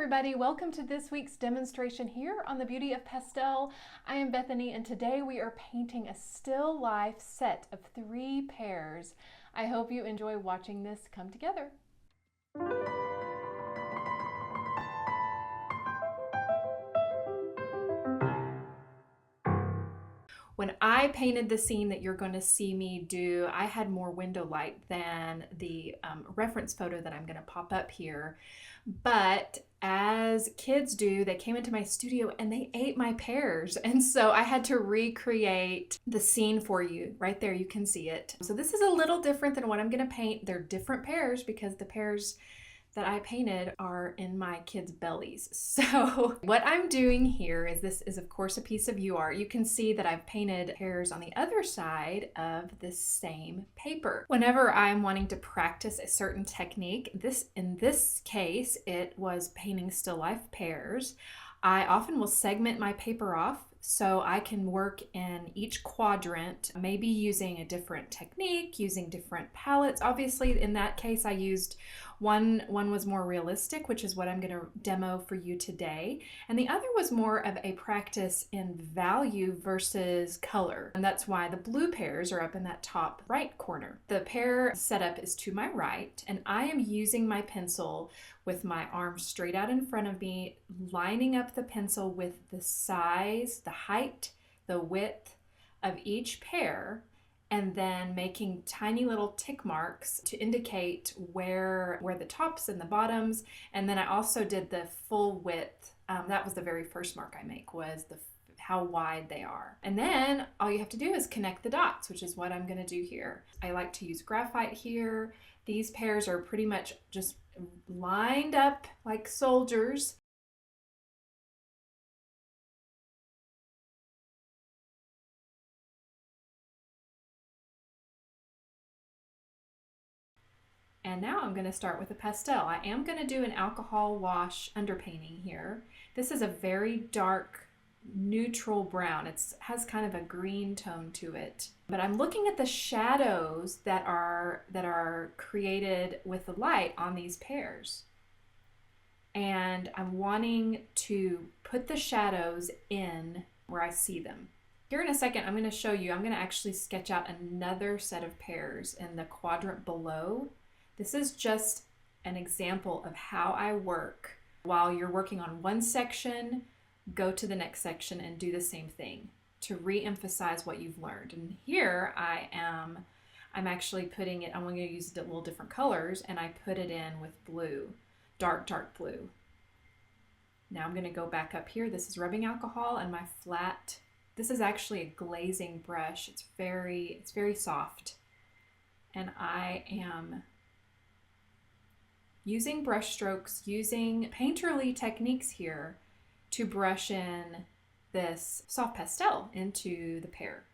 everybody, welcome to this week's demonstration here on the Beauty of Pastel. I am Bethany and today we are painting a still life set of 3 pears. I hope you enjoy watching this come together. When I painted the scene that you're going to see me do, I had more window light than the reference photo that I'm going to pop up here. But as kids do, they came into my studio and they ate my pears. And so I had to recreate the scene for you. Right there, you can see it. So this is a little different than what I'm going to paint. They're different pears because the pears that I painted are in my kids' bellies. So what I'm doing here is, this is of course a piece of UArt. You can see that I've painted pears on the other side of this same paper. Whenever I'm wanting to practice a certain technique, in this case, it was painting still life pears, I often will segment my paper off so I can work in each quadrant, maybe using a different technique, using different palettes. Obviously, in that case, I used one was more realistic, which is what I'm going to demo for you today. And the other was more of a practice in value versus color. And that's why the blue pears are up in that top right corner. The pear setup is to my right, and I am using my pencil with my arm straight out in front of me, lining up the pencil with the size, the height, the width of each pear, and then making tiny little tick marks to indicate where the tops and the bottoms. And then I also did the full width. That was the very first mark I make, was how wide they are. And then all you have to do is connect the dots, which is what I'm going to do here. I like to use graphite here. These pears are pretty much just lined up like soldiers. And now I'm going to start with a pastel. I am going to do an alcohol wash underpainting here. This is a very dark neutral brown. It has kind of a green tone to it. But I'm looking at the shadows that are created with the light on these pears. And I'm wanting to put the shadows in where I see them. Here in a second, I'm going to show you, I'm going to actually sketch out another set of pears in the quadrant below. This is just an example of how I work. While you're working on one section, go to the next section and do the same thing to re-emphasize what you've learned. And here I'm actually putting it, I'm going to use a little different colors, and I put it in with blue, dark blue. Now I'm going to go back up here. This is rubbing alcohol, and my flat, this is actually a glazing brush. It's very soft. And I am using brush strokes, using painterly techniques here to brush in this soft pastel into the pear.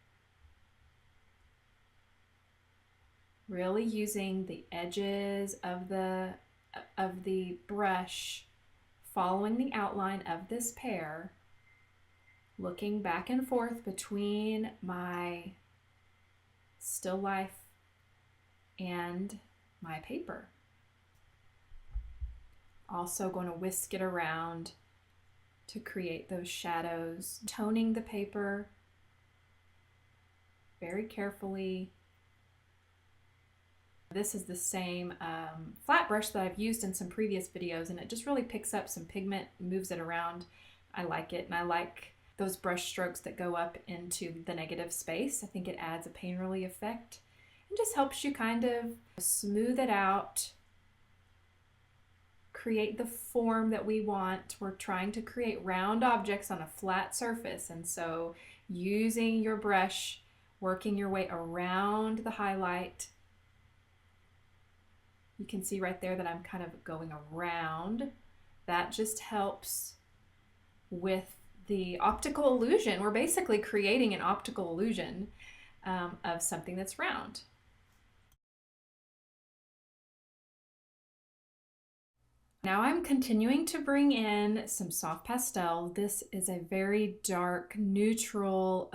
Really using the edges of the brush, following the outline of this pear, looking back and forth between my still life and my paper. Also going to whisk it around to create those shadows, toning the paper very carefully. This is the same flat brush that I've used in some previous videos, and it just really picks up some pigment, moves it around. I like it, and I like those brush strokes that go up into the negative space. I think it adds a painterly effect and just helps you kind of smooth it out, create the form that we want. We're trying to create round objects on a flat surface, and so using your brush, working your way around the highlight. You can see right there that I'm kind of going around. That just helps with the optical illusion. We're basically creating an optical illusion of something that's round. Now I'm continuing to bring in some soft pastel. This is a very dark, neutral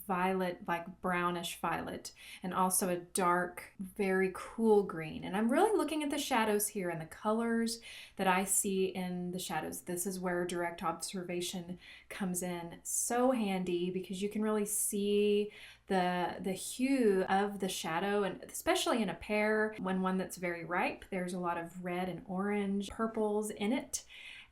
violet, like brownish violet, and also a dark, very cool green. And I'm really looking at the shadows here and the colors that I see in the shadows. This is where direct observation comes in so handy because you can really see the hue of the shadow, and especially in a pear, when one that's very ripe, there's a lot of red and orange purples in it,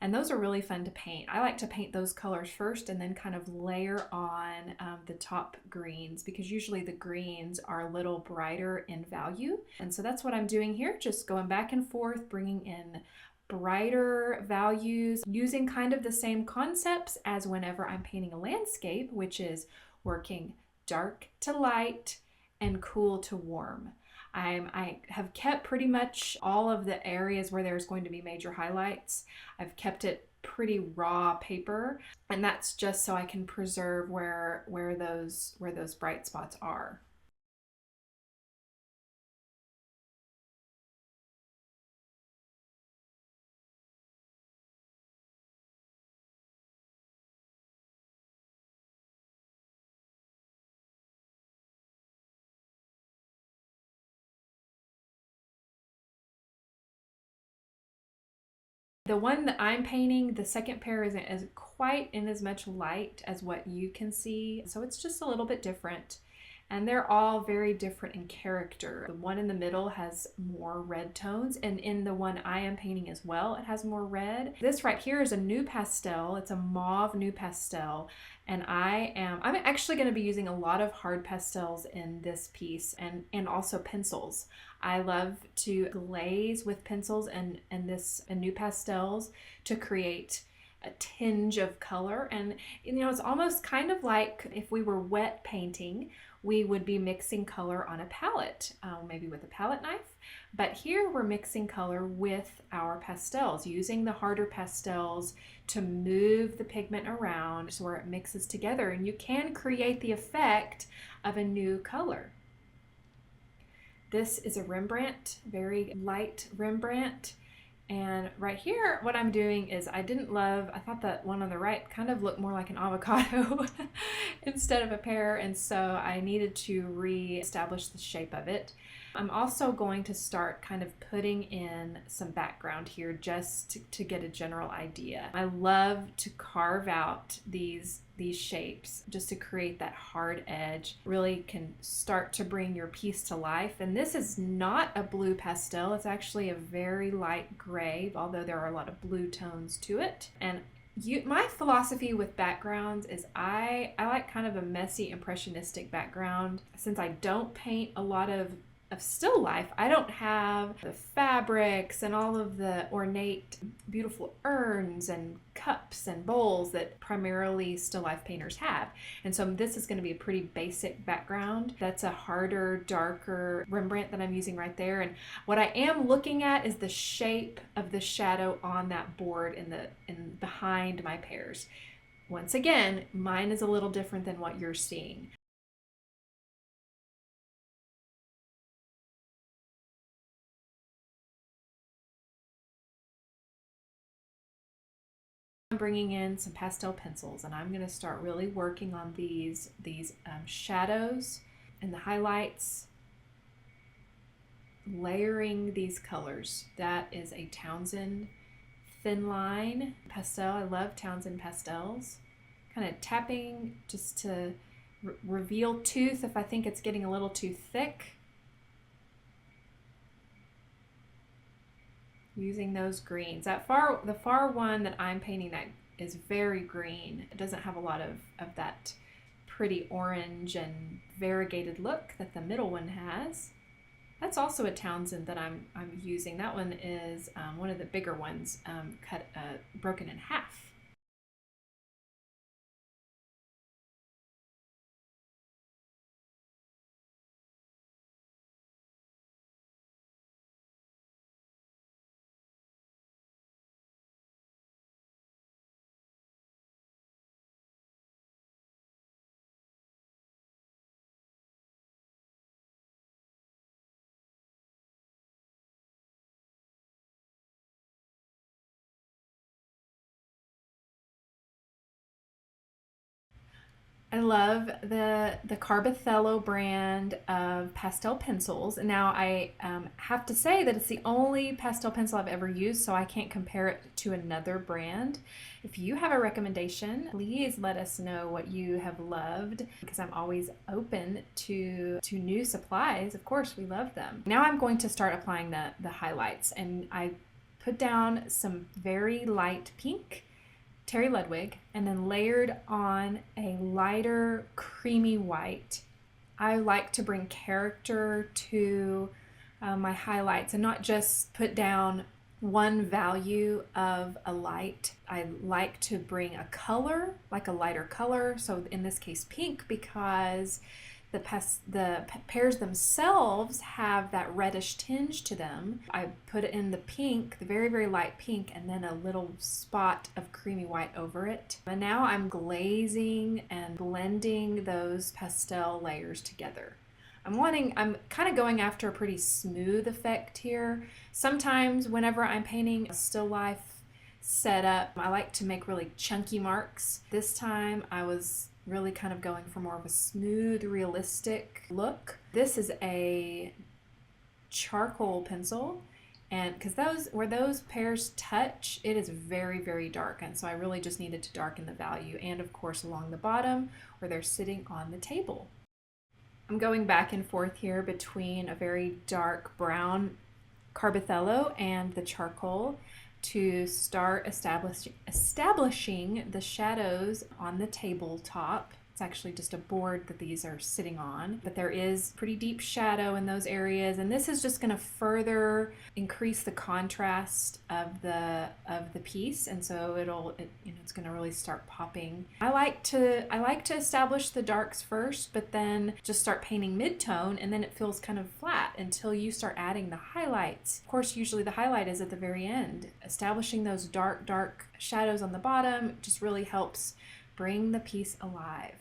and those are really fun to paint. I like to paint those colors first and then kind of layer on the top greens, because usually the greens are a little brighter in value. And so that's what I'm doing here, just going back and forth, bringing in brighter values, using kind of the same concepts as whenever I'm painting a landscape, which is working dark to light and cool to warm. I have kept pretty much all of the areas where there's going to be major highlights. I've kept it pretty raw paper, and that's just so I can preserve where those bright spots are. The one that I'm painting, the second pair, isn't as quite in as much light as what you can see, so it's just a little bit different. And they're all very different in character. The one in the middle has more red tones, and in the one I am painting as well, it has more red. This right here is a new pastel. It's a mauve new pastel, and I'm actually going to be using a lot of hard pastels in this piece, and also pencils. I love to glaze with pencils and new pastels to create a tinge of color. And it's almost kind of like if we were wet painting, we would be mixing color on a palette, maybe with a palette knife. But here we're mixing color with our pastels, using the harder pastels to move the pigment around so where it mixes together, and you can create the effect of a new color. This is a Rembrandt, very light Rembrandt. And right here, what I'm doing is I thought that one on the right kind of looked more like an avocado instead of a pear. And so I needed to re-establish the shape of it. I'm also going to start kind of putting in some background here just to get a general idea. I love to carve out these shapes just to create that hard edge. Really can start to bring your piece to life. And this is not a blue pastel. It's actually a very light gray, although there are a lot of blue tones to it. And my philosophy with backgrounds is I like kind of a messy impressionistic background. Since I don't paint a lot of still life, I don't have the fabrics and all of the ornate, beautiful urns and cups and bowls that primarily still life painters have. And so this is going to be a pretty basic background. That's a harder, darker Rembrandt that I'm using right there. And what I am looking at is the shape of the shadow on that board in behind my pears. Once again, mine is a little different than what you're seeing. I'm bringing in some pastel pencils, and I'm going to start really working on these shadows and the highlights, layering these colors. That is a Townsend thin line pastel. I love Townsend pastels. Kind of tapping just to reveal tooth if I think it's getting a little too thick. Using those greens. The far one that I'm painting, that is very green. It doesn't have a lot of that pretty orange and variegated look that the middle one has. That's also a Townsend that I'm using. That one is one of the bigger ones, cut broken in half. I love the Carbothello brand of pastel pencils. Now I have to say that it's the only pastel pencil I've ever used, so I can't compare it to another brand. If you have a recommendation, please let us know what you have loved, because I'm always open to new supplies. Of course, we love them. Now I'm going to start applying the highlights, and I put down some very light pink Terry Ludwig, and then layered on a lighter creamy white. I like to bring character to my highlights and not just put down one value of a light. I like to bring a color, like a lighter color. So in this case, pink, because the pears themselves have that reddish tinge to them. I put it in the pink, the very, very light pink, and then a little spot of creamy white over it. And now I'm glazing and blending those pastel layers together. I'm kind of going after a pretty smooth effect here. Sometimes whenever I'm painting a still life setup, I like to make really chunky marks. This time I was really kind of going for more of a smooth, realistic look. This is a charcoal pencil, and because where those pears touch, it is very, very dark, and so I really just needed to darken the value, and of course along the bottom where they're sitting on the table. I'm going back and forth here between a very dark brown Carbothello and the charcoal to start establishing the shadows on the tabletop. It's actually just a board that these are sitting on, but there is pretty deep shadow in those areas, and this is just going to further increase the contrast of the piece, and so it's going to really start popping. I like to establish the darks first, but then just start painting mid-tone, and then it feels kind of flat until you start adding the highlights. Of course, usually the highlight is at the very end. Establishing those dark shadows on the bottom just really helps bring the piece alive.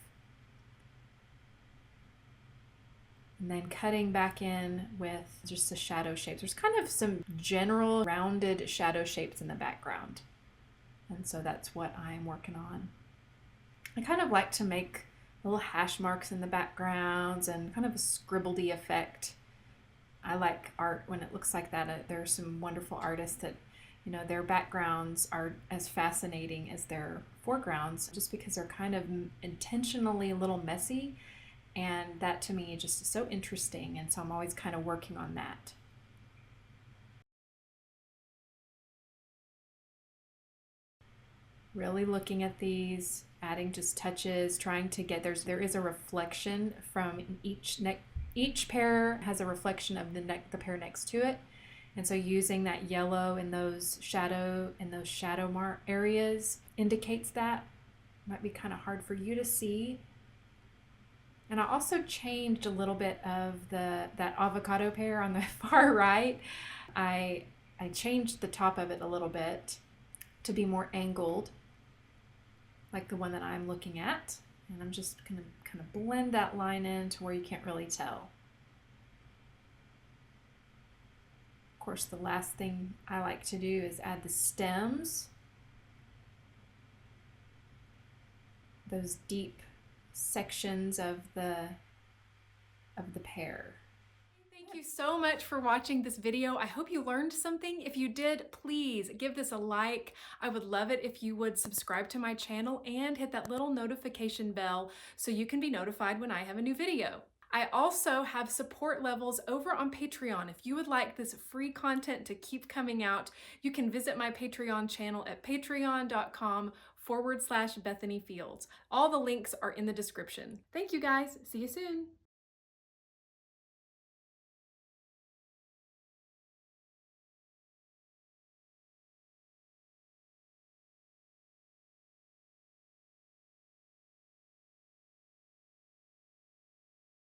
And then cutting back in with just the shadow shapes. There's kind of some general rounded shadow shapes in the background. And so that's what I'm working on. I kind of like to make little hash marks in the backgrounds and kind of a scribbledy effect. I like art when it looks like that. There are some wonderful artists that, their backgrounds are as fascinating as their foregrounds, just because they're kind of intentionally a little messy, and that to me just is so interesting, and so I'm always kind of working on that. Really looking at these, adding just touches, trying to get there is a reflection from each pear has a reflection of the pear next to it. And so using that yellow in those shadow mark areas indicates that. Might be kind of hard for you to see. And I also changed a little bit of that avocado pear on the far right. I changed the top of it a little bit to be more angled, like the one that I'm looking at. And I'm just going to kind of blend that line in to where you can't really tell. Of course, the last thing I like to do is add the stems. Those deep sections of the pear. Thank you so much for watching this video. I hope you learned something. If you did, please give this a like. I would love it if you would subscribe to my channel and hit that little notification bell so you can be notified when I have a new video. I also have support levels over on Patreon. If you would like this free content to keep coming out, you can visit my Patreon channel at patreon.com/Bethany Fields. All the links are in the description. Thank you guys. See you soon.